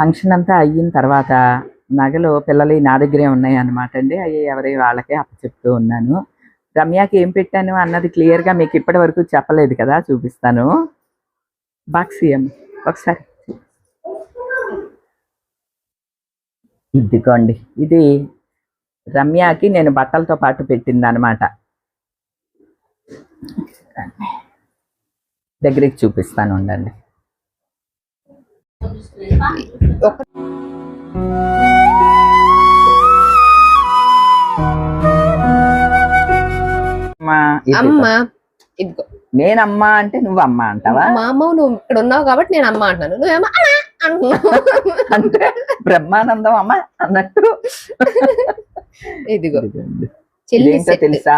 Function అంతా అయిన తర్వాత నగలు పిల్లలు నా దగ్గరే ఉన్నాయి అన్నమాట అండి. అవి ఎవరి వాళ్ళకే అప్పచెప్తూ ఉన్నాను. రమ్యకి ఏం పెట్టాను అన్నది క్లియర్గా మీకు ఇప్పటి వరకు చెప్పలేదు కదా, చూపిస్తాను. బాక్స్ ఒకసారి ఇదిగోండి, ఇది రమ్యకి నేను బట్టలతో పాటు పెట్టింది అనమాట. దగ్గరికి చూపిస్తాను ఉండండి. నేనమ్మా అంటే నువ్వు అమ్మ అంటావా? మా అమ్మ నువ్వు ఇక్కడ ఉన్నావు కాబట్టి నేను అమ్మ అంటున్నాను, నువ్వేమో అంటున్నావు. అంటే బ్రహ్మానందం అమ్మ అన్నట్టు. ఇదిగో ఏంటో తెలుసా,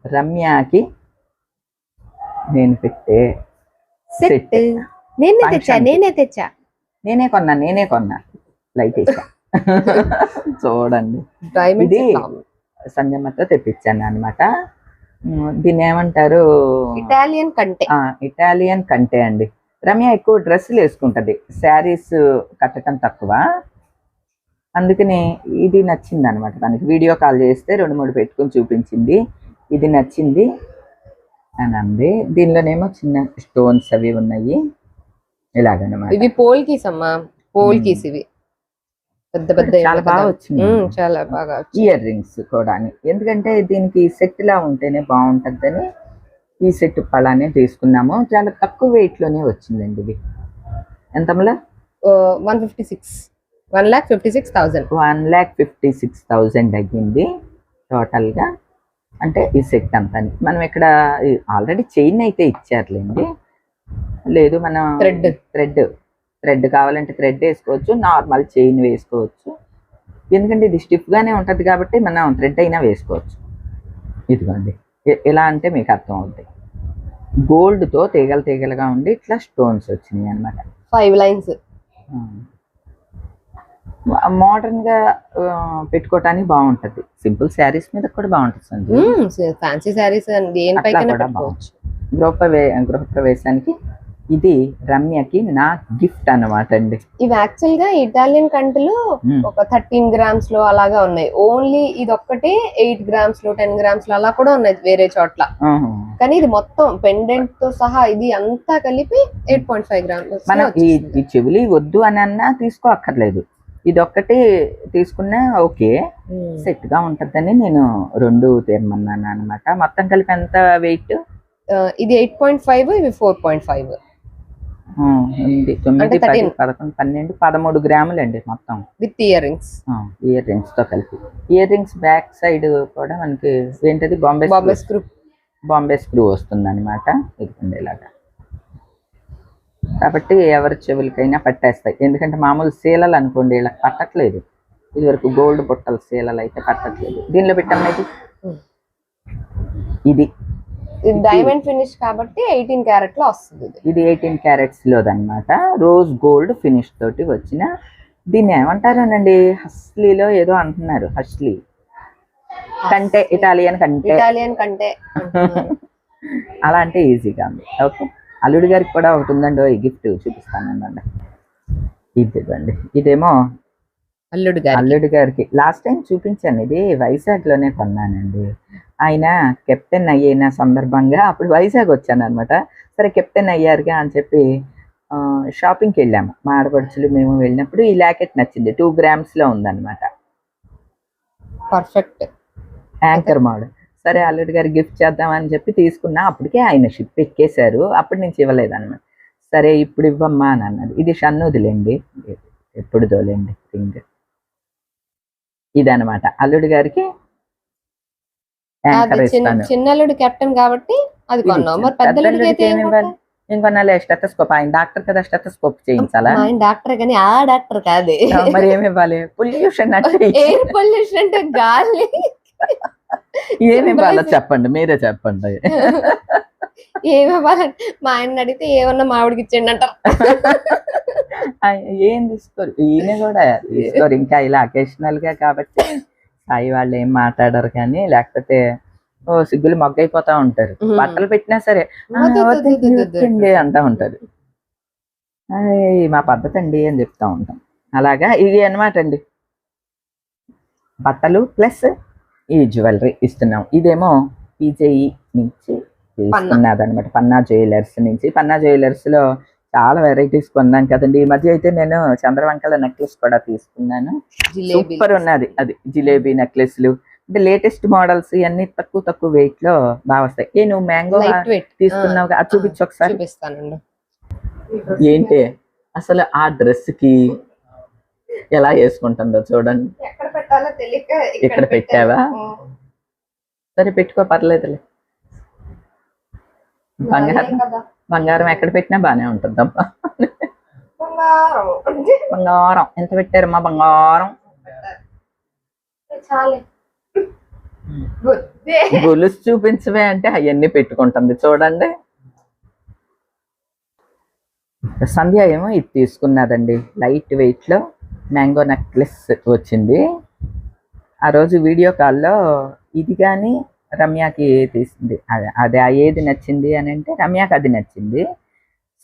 రమ్యకి నేను పెట్టే సెట్. నేనే తెచ్చా నేనే కొన్నా లైట్ వేసా. చూడండి, ఇది సంజమ్మతో తెప్పించాను అనమాట. దీన్ని ఏమంటారు? ఇటాలియన్ కంటే అండి. రమ్య ఎక్కువ డ్రెస్సులు వేసుకుంటది, శారీస్ కట్టడం తక్కువ. అందుకని ఇది నచ్చింది అనమాట తనకి. వీడియో కాల్ చేస్తే 2-3 పెట్టుకుని చూపించింది, ఇది నచ్చింది అని అంది. దీనిలోనేమో చిన్న స్టోన్స్ అవి ఉన్నాయి ఇలాగనమాట. ఇవి పోల్కీస్ అమ్మా, పోల్కీస్ ఇవి పెద్ద పెద్ద చాలా బాగా వచ్చింది. చాలా బాగా ఇయర్ రింగ్స్ కూడా, ఎందుకంటే దీనికి సెట్ లా ఉంటేనే బాగుంటుందని ఈ సెట్ పలానే తీసుకున్నాము. చాలా తక్కువ వెయిట్ లోనే వచ్చిందండి ఇది. ఎంతమలా? 1,56,000 1,56,000 అయ్యింది టోటల్ గా. అంటే ఈ సెట్ అంతా మనం ఇక్కడ ఆల్రెడీ చైన్ అయితే ఇచ్చారులేండి. లేదు మనం థ్రెడ్ కావాలంటే థ్రెడ్ వేసుకోవచ్చు, నార్మల్ చైన్ వేసుకోవచ్చు. ఎందుకంటే ఇది స్టిఫ్ గానే ఉంటది కాబట్టి మనం థ్రెడ్ అయినా వేసుకోవచ్చు. ఇదిగోండి, ఎలా అంటే మీకు అర్థం అవుతాయి. గోల్డ్ తో తీగలుగా ఉండి ఇట్లా స్టోన్స్ వచ్చినాయి అనమాట. 5 లైన్స్. మోడర్న్ గా పెట్టుకోవటానికి బాగుంటది. సింపుల్ శారీస్ మీద కూడా బాగుంటుంది. ఫ్యాన్సీ శారీస్ గృహప్రవేశానికి ఇది రమ్యకి నా గిఫ్ట్ అన్నమాట అండి. ఇవి యాక్చువల్ గా ఇటాలియన్ కంటిలో ఒక 13 గ్రామ్స్ లో అలాగా ఉన్నాయి. ఓన్లీ ఇది ఒక్కటే 8 గ్రామ్స్ లో 10 గ్రామ్స్ లో అలా కూడా ఉన్నాయి వేరే చోట్ల. కానీ ఇది మొత్తం పెండెంట్ తో సహా ఇది అంతా కలిపి 8.5 గ్రామ్స్. మనం ఈ చెవులు వద్దు అని అన్నా తీసుకో అక్కర్లేదు, ఇది ఒక్కటి తీసుకున్నా ఓకే, సెట్ గా ఉంటదని నేను 2 తెమ్మన్నాను అనమాట. మొత్తం కలిపి ఎంత వెయిట్? ఇది 8.5, ఇవి 4.5. 9, 10, 11, 12, 13 గ్రాములు అండి మొత్తం with ear rings. Ear rings తో కలిపి. ఇయర్ రింగ్స్ బ్యాక్ సైడ్ కూడా మనకి ఏంటది బాంబే స్క్రూ వస్తుంది అనమాట. ఇదిగోండి ఇలాగా. కాబట్టి ఎవరి చెవులకైనా పట్టేస్తాయి. ఎందుకంటే మామూలు సీలలు అనుకోండి ఇలా పట్టట్లేదు. ఇది వరకు గోల్డ్ బుట్టల సీలలు అయితే పట్టట్లేదు. దీనిలో పెట్టామైతే ఇది డైమండ్ ఫినిష్ కాబట్టి 18 క్యారెట్ లో వస్తుంది. ఇది 18 క్యారెట్స్ లోదన్నమాట. రోజ్ గోల్డ్ ఫినిష్ తోటి వచ్చిన దీన్ని ఏమంటారనండి, హస్లీలో ఏదో అంటున్నారు. హస్లీ కంటే, ఇటాలియన్ కంటే అలా అంటే ఈజీగా ఉంది. ఓకే, అల్లుడి గారికి కూడా ఒకటి ఉందండి, ఈ గిఫ్ట్ చూపిస్తానండి. ఇదిగోండి, ఇదేమో అల్లుడి గారికి లాస్ట్ టైం చూపించాను. ఇది వైజాగ్ లోనే కొన్నానండి. ఆయన కెప్టెన్ అయిన సందర్భంగా అప్పుడు వైజాగ్ వచ్చాను అనమాట. సరే కెప్టెన్ అయ్యారుగా అని చెప్పి షాపింగ్కి వెళ్ళాము. మా ఆడపడుచులు మేము వెళ్ళినప్పుడు ఈ లాకెట్ నచ్చింది. 2 గ్రామ్స్ లో ఉందన్నమాట. Perfect anchor model. సరే అల్లుడి గారికి గిఫ్ట్ చేద్దామని చెప్పి తీసుకున్నా. అప్పటికే ఆయన షిప్ ఎక్కేశారు, అప్పటి నుంచి ఇవ్వలేదు అనమాట. సరే ఇప్పుడు ఇవ్వమ్మా అని అన్నది. ఇది షన్నుదిలేండి, ఎప్పుడు దోలేండి రింగ్. ఇదనమాట అల్లుడి గారికి చిన్నల్లుడు కెప్టెన్ కాబట్టి అది కొన్నాం. మరి పెద్దల్లుడికి అయితే ఇంకొన్నాళ్ళు స్టెథోస్కోప్, ఆయన డాక్టర్ కదా, స్టెథోస్కోప్ చేయించాలా? ఆయన డాక్టర్ కానీ ఆ డాక్టర్ కాదే. మరి ఏమి ఇవ్వాలి? పొల్యూషన్ అంటే ఎయిర్ పొల్యూషన్ అంటే గాలి. ఏమి ఇవ్వాలో చెప్పండి, మీరే చెప్పండి. ఏమి ఇవ్వాలంటే మా ఆయన అడిగితే ఏమన్నా మామిడికి ఇచ్చేయండి అంటారు. ఏం తీసుకోరు, ఈయన కూడా తీసుకోరు. ఇంకా ఇలా అకేషనల్ గా కాబట్టి సాయి వాళ్ళు ఏం మాట్లాడరు. కానీ లేకపోతే సిగ్గులు మొగ్గైపోతా ఉంటారు. బట్టలు పెట్టినా సరే అంటా ఉంటారు. మా పద్ధతి అండి అని చెప్తా ఉంటాం. అలాగా ఇది అనమాట అండి, బట్టలు ప్లస్ ఈ జ్యువెలరీ ఇస్తున్నాం. ఇదేమో పీజేఈ నుంచి తీసుకున్నది అనమాట, పన్నా జ్యువెలర్స్ నుంచి. పన్నా జ్యువెలర్స్ లో చాలా వెరైటీస్ కొన్నాం కదండి. ఈ మధ్య అయితే నేను చంద్రవంకల నెక్లెస్ కూడా తీసుకున్నాను, సూపర్ ఉన్నది. అది జిలేబీ నెక్లెస్లు అంటే లేటెస్ట్ మోడల్స్, ఇవన్నీ తక్కువ వెయిట్ లో బాగా వస్తాయి. నువ్వు మ్యాంగో తీసుకున్నావు, అది చూపించు ఒకసారి. ఏంటి అసలు ఆ డ్రెస్ కి ఎలా వేసుకుంటుందో చూడండి. ఇక్కడ పెట్టావా? సరే పెట్టుకో, పర్లేదులే. బంగారం ఎక్కడ పెట్టినా బానే ఉంటుందమ్మా. బంగారం ఎంత పెట్టారమ్మా? బంగారం గొలుసు చూపించవే అంటే అవన్నీ పెట్టుకుంటుంది చూడండి. సంధ్య ఏమో ఇది తీసుకున్నదండి, లైట్ వెయిట్ లో మ్యాంగో నెక్లెస్ వచ్చింది. ఆ రోజు వీడియో కాల్లో ఇది కానీ రమ్యకి తీసింది. అది ఏది నచ్చింది అని అంటే రమ్యకి అది నచ్చింది,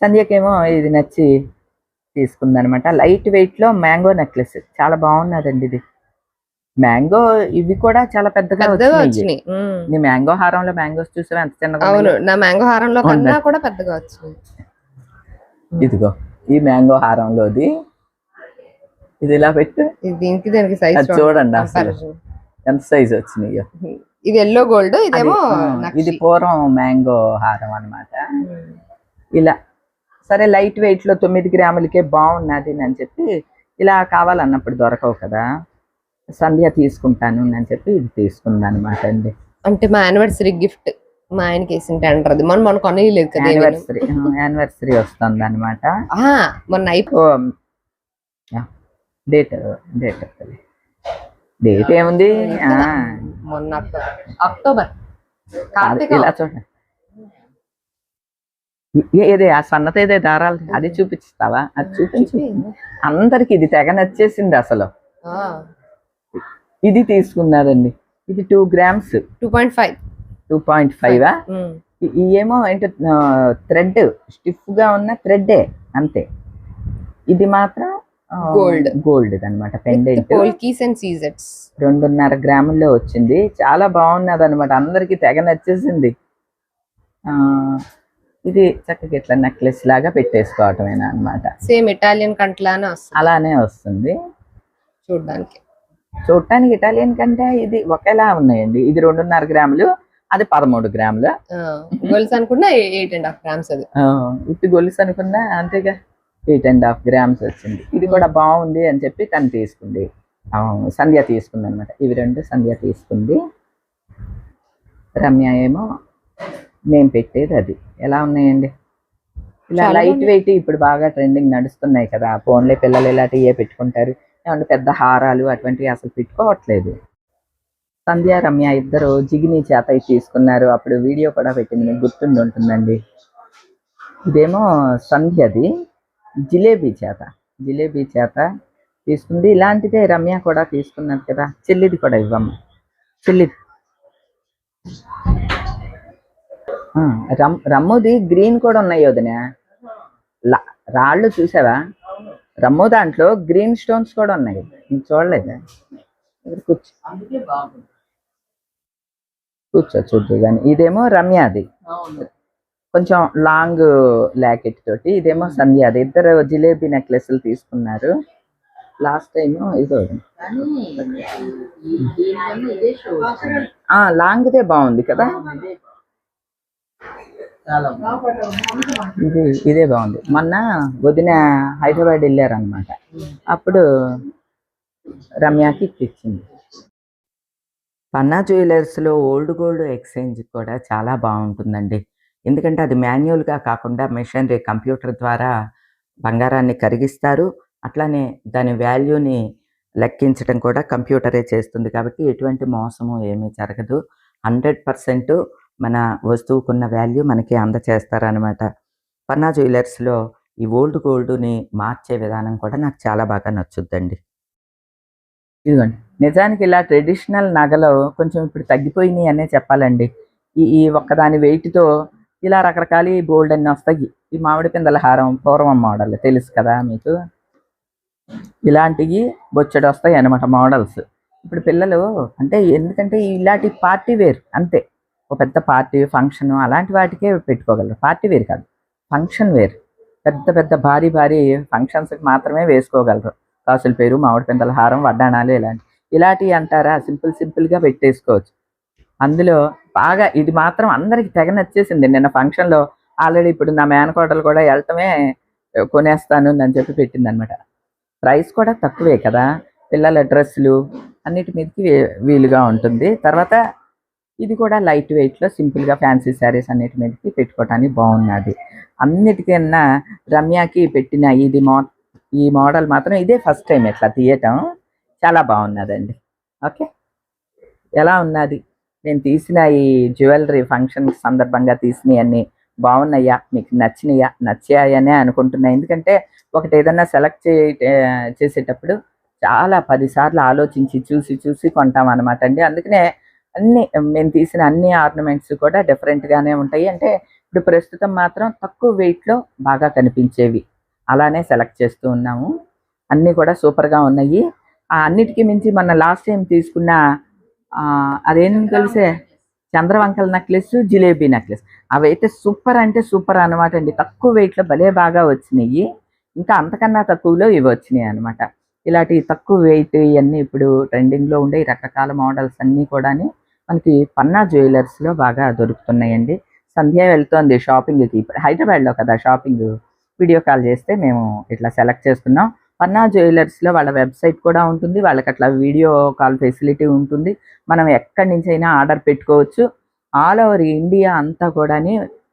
సంధ్యకేమో ఇది నచ్చి తీసుకుంది అనమాట. లైట్ వెయిట్ లో మ్యాంగో నెక్లెస్ చాలా బాగున్నదండి. ఇది మ్యాంగో, ఇవి కూడా చాలా పెద్దగా వచ్చినాయి. నీ మ్యాంగో హారంలో మ్యాంగోస్ చూసావా ఎంత చిన్నగా? అవును, నా మ్యాంగో హారంలో కన్నా కూడా పెద్దగా వచ్చింది. ఇదిగో ఈ మ్యాంగో హారంలోది, ఇది ఇలా పెట్టు, దీనికి దానికి సైజ్ చూడండి అసలు ఎంత సైజ్ వచ్చినాయో. ఇది ఎల్లో గోల్డ్, ఇదేమో ఇది పూర్వం మ్యాంగో హారం అన్నమాట. ఇలా సరే లైట్ వెయిట్ లో 9 గ్రాములకే బాగున్నది అని చెప్పి, ఇలా కావాలన్నప్పుడు దొరకవు కదా, సంధ్య తీసుకుంటాను అని చెప్పి ఇది తీసుకుంది అనమాట అండి. అంటే మా యానివర్సరీ గిఫ్ట్ మా ఆయనకి వేసింటే అంటారు. మన కొనలేదు కదా, యానివర్సరీ వస్తుంది అనమాట. మొన్న డేట్ ఏముంది? మొన్న అక్టోబర్. ఇలా చూడండి, ఏదే ఆ సన్నత ఏదే దారాలు అది చూపిస్తావా? అది చూపించి అందరికి ఇది తెగ నచ్చేసింది అసలు. ఇది తీసుకున్నారండి, ఇది 2 గ్రామ్స్ 2.5 ఏమో ఏంటో థ్రెడ్, స్టిఫ్ గా ఉన్న థ్రెడ్డే అంతే. ఇది మాత్రం గోల్డ్ అనమాట, పెండెంట్ 2.5 గ్రాముల్లో వచ్చింది. చాలా బాగున్నది అనమాట, అందరికి తెగ నచ్చేసింది. ఇది చక్కగా ఇట్లా నెక్లెస్ లాగా పెట్టేసుకోవటమేనా అనమాట. సేమ్ ఇటాలియన్ కంట్లానే అలానే వస్తుంది చూడటానికి. ఇటాలియన్ కంటే ఇది ఒకేలా ఉన్నాయండి. ఇది 2.5 గ్రాములు, అది 13 గ్రాములు. గొలుసు అనుకున్నా 8.5 గ్రామ్స్. అది ఉత్తి గొలుసు అనుకున్నా అంతేగా 8.5 గ్రామ్స్ వచ్చింది. ఇది కూడా బాగుంది అని చెప్పి తను తీసుకుంది, సంధ్య తీసుకుంది అనమాట. ఇవి 2 సంధ్య తీసుకుంది, రమ్య ఏమో మేము పెట్టేది. అది ఎలా ఉన్నాయండి? ఇలా లైట్ వెయిట్ ఇప్పుడు బాగా ట్రెండింగ్ నడుస్తున్నాయి కదా, ఫోన్లే పిల్లలు ఇలాంటివి పెట్టుకుంటారు. ఏమంటే పెద్ద హారాలు అటువంటివి అసలు పెట్టుకోవట్లేదు. సంధ్య రమ్య ఇద్దరు జిగిని చేత తీసుకున్నారు, అప్పుడు వీడియో కూడా పెట్టింది, మీకు గుర్తుండి ఉంటుందండి. ఇదేమో సంధ్యది జిలేబీ చేత తీసుకుంది. ఇలాంటిదే రమ్య కూడా తీసుకున్నది కదా. చెల్లిది కూడా ఇవ్వమ్మ, చెల్లిది. రమ్ముది గ్రీన్ కూడా ఉన్నాయి వదినా, రాళ్ళు చూసావా? రమ్ము దాంట్లో గ్రీన్ స్టోన్స్ కూడా ఉన్నాయి, చూడలేదా? కూర్చో చూద్దు కానీ. ఇదేమో రమ్యది కొంచెం లాంగ్ లాకెట్ తోటి, ఇదేమో సంధ్యది. ఇద్దరు జిలేబీ నెక్లెస్లు తీసుకున్నారు లాస్ట్ టైం. ఇదో లాంగ్దే బాగుంది కదా, ఇదే బాగుంది. మొన్న వదిన హైదరాబాద్ వెళ్ళారనమాట, అప్పుడు రమ్యకి ఇచ్చింది. పన్నా జ్యువెలర్స్లో ఓల్డ్ గోల్డ్ ఎక్స్చేంజ్ కూడా చాలా బాగుంటుందండి. ఎందుకంటే అది మాన్యువల్గా కాకుండా మెషినరీ, కంప్యూటర్ ద్వారా బంగారాన్ని కరిగిస్తారు. అట్లానే దాని వాల్యూని లెక్కించడం కూడా కంప్యూటరే చేస్తుంది. కాబట్టి ఎటువంటి మోసము ఏమీ జరగదు. 100% మన వస్తువుకున్న వాల్యూ మనకి అందచేస్తారనమాట. పన్నా జ్యువెలర్స్లో ఈ ఓల్డ్ గోల్డ్ని మార్చే విధానం కూడా నాకు చాలా బాగా నచ్చుద్దండి. ఇదిగోండి, నిజానికి ఇలా ట్రెడిషనల్ నగలు కొంచెం ఇప్పుడు తగ్గిపోయినాయి అనే చెప్పాలండి. ఈ ఒక్కదాని వెయిట్తో ఇలా రకరకాల గోల్డ్ అన్నీ వస్తాయి. ఈ మామిడి పిందల హారం పూర్వం మోడల్ తెలుసు కదా మీకు. ఇలాంటివి బొచ్చడు వస్తాయి అన్నమాట మోడల్స్. ఇప్పుడు పిల్లలు అంటే ఎందుకంటే ఇలాంటి పార్టీ వేర్ అంతే. ఒక పెద్ద పార్టీ ఫంక్షన్ అలాంటి వాటికే పెట్టుకోగలరు. పార్టీ వేర్ కాదు, ఫంక్షన్ వేర్. పెద్ద పెద్ద భారీ భారీ ఫంక్షన్స్కి మాత్రమే వేసుకోగలరు. కాసుల పేరు, మామిడి పిందల హారం, వడ్డాణాలు ఇలాంటివి అంటారా, సింపుల్గా పెట్టేసుకోవచ్చు. అందులో బాగా ఇది మాత్రం అందరికి తెగ నచ్చేసింది. నిన్న ఫంక్షన్లో ఆల్రెడీ ఇప్పుడు నా మేనకోడలు కూడా వెళ్ళటమే కొనేస్తాను అని చెప్పి పెట్టింది అనమాట. ప్రైస్ కూడా తక్కువే కదా, పిల్లల డ్రెస్సులు అన్నిటి మీదకి వీలుగా ఉంటుంది. తర్వాత ఇది కూడా లైట్ వెయిట్లో సింపుల్గా ఫ్యాన్సీ శారీస్ అన్నిటి మీదకి పెట్టుకోవటానికి బాగున్నది. అన్నిటికన్నా రమ్యకి పెట్టిన ఈ మోడల్ మాత్రం ఇదే ఫస్ట్ టైం ఇట్లా తీయటం. చాలా బాగున్నదండి. ఓకే, ఎలా ఉన్నది? నేను తీసిన ఈ జ్యువెలరీ ఫంక్షన్ సందర్భంగా తీసినవన్నీ బాగున్నాయా, మీకు నచ్చాయనే అనుకుంటున్నా. ఎందుకంటే ఒకటి ఏదన్నా సెలెక్ట్ చేసేటప్పుడు చాలా 10 సార్లు ఆలోచించి చూసి కొంటాం అనమాట అండి. అందుకనే మేము తీసిన అన్ని ఆర్నమెంట్స్ కూడా డిఫరెంట్గానే ఉంటాయి. అంటే ఇప్పుడు ప్రస్తుతం మాత్రం తక్కువ వెయిట్లో బాగా కనిపించేవి అలానే సెలెక్ట్ చేస్తూ ఉన్నాము. అన్నీ కూడా సూపర్గా ఉన్నాయి. అన్నిటికీ మించి మన లాస్ట్ టైం తీసుకున్న అదేం కలిసే చంద్రవంకల నెక్లెస్, జిలేబీ నెక్లెస్, అవైతే సూపర్ అంటే సూపర్ అనమాట అండి. తక్కువ వెయిట్లో భలే బాగా వచ్చినాయి. ఇంకా అంతకన్నా తక్కువలో ఇవి వచ్చినాయి అనమాట. ఇలాంటి తక్కువ వెయిట్ ఇవన్నీ ఇప్పుడు ట్రెండింగ్లో ఉండే రకరకాల మోడల్స్ అన్నీ కూడా మనకి పన్నా జ్యువెలర్స్లో బాగా దొరుకుతున్నాయండి. సంధ్య వెళ్తోంది షాపింగ్కి, హైదరాబాద్లో కదా షాపింగ్. వీడియో కాల్ చేస్తే మేము ఇట్లా సెలెక్ట్ చేసుకున్నాం. పన్నా జ్యువెలర్స్లో వాళ్ళ వెబ్సైట్ కూడా ఉంటుంది, వాళ్ళకి అట్లా వీడియో కాల్ ఫెసిలిటీ ఉంటుంది. మనం ఎక్కడి నుంచి అయినా ఆర్డర్ పెట్టుకోవచ్చు. ఆల్ ఓవర్ ఇండియా అంతా కూడా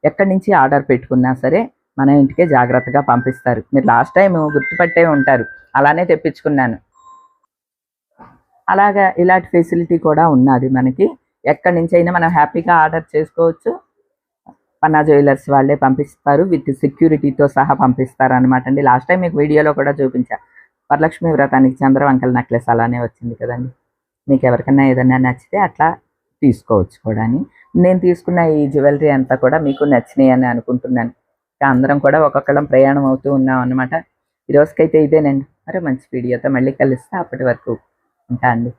ఎక్కడి నుంచి ఆర్డర్ పెట్టుకున్నా సరే మన ఇంటికే జాగ్రత్తగా పంపిస్తారు. మీరు లాస్ట్ టైం గుర్తుపట్టే ఉంటారు, అలానే తెప్పించుకున్నాను. అలాగా ఇలాంటి ఫెసిలిటీ కూడా ఉన్నది మనకి. ఎక్కడి నుంచి అయినా మనం హ్యాపీగా ఆర్డర్ చేసుకోవచ్చు. పన్నా జ్యువెలర్స్ వాళ్ళే పంపిస్తారు, విత్ సెక్యూరిటీతో సహా పంపిస్తారు అనమాట అండి. లాస్ట్ టైం మీకు వీడియోలో కూడా చూపించా. వరలక్ష్మి వ్రతానికి చంద్రవంకల నెక్లెస్ అలానే వచ్చింది కదండి. మీకు ఎవరికైనా ఏదైనా నచ్చితే అట్లా తీసుకోవచ్చు కూడా. నేను తీసుకున్న ఈ జ్యువెలరీ అంతా కూడా మీకు నచ్చినాయి అని అనుకుంటున్నాను. అందరం కూడా ఒక్కొక్కళ్ళం ప్రయాణం అవుతూ ఉన్నాం అనమాట. ఈరోజుకైతే ఇదేనండి. మరో మంచి వీడియోతో మళ్ళీ కలుస్తా. అప్పటి వరకు ఉంటా అండి.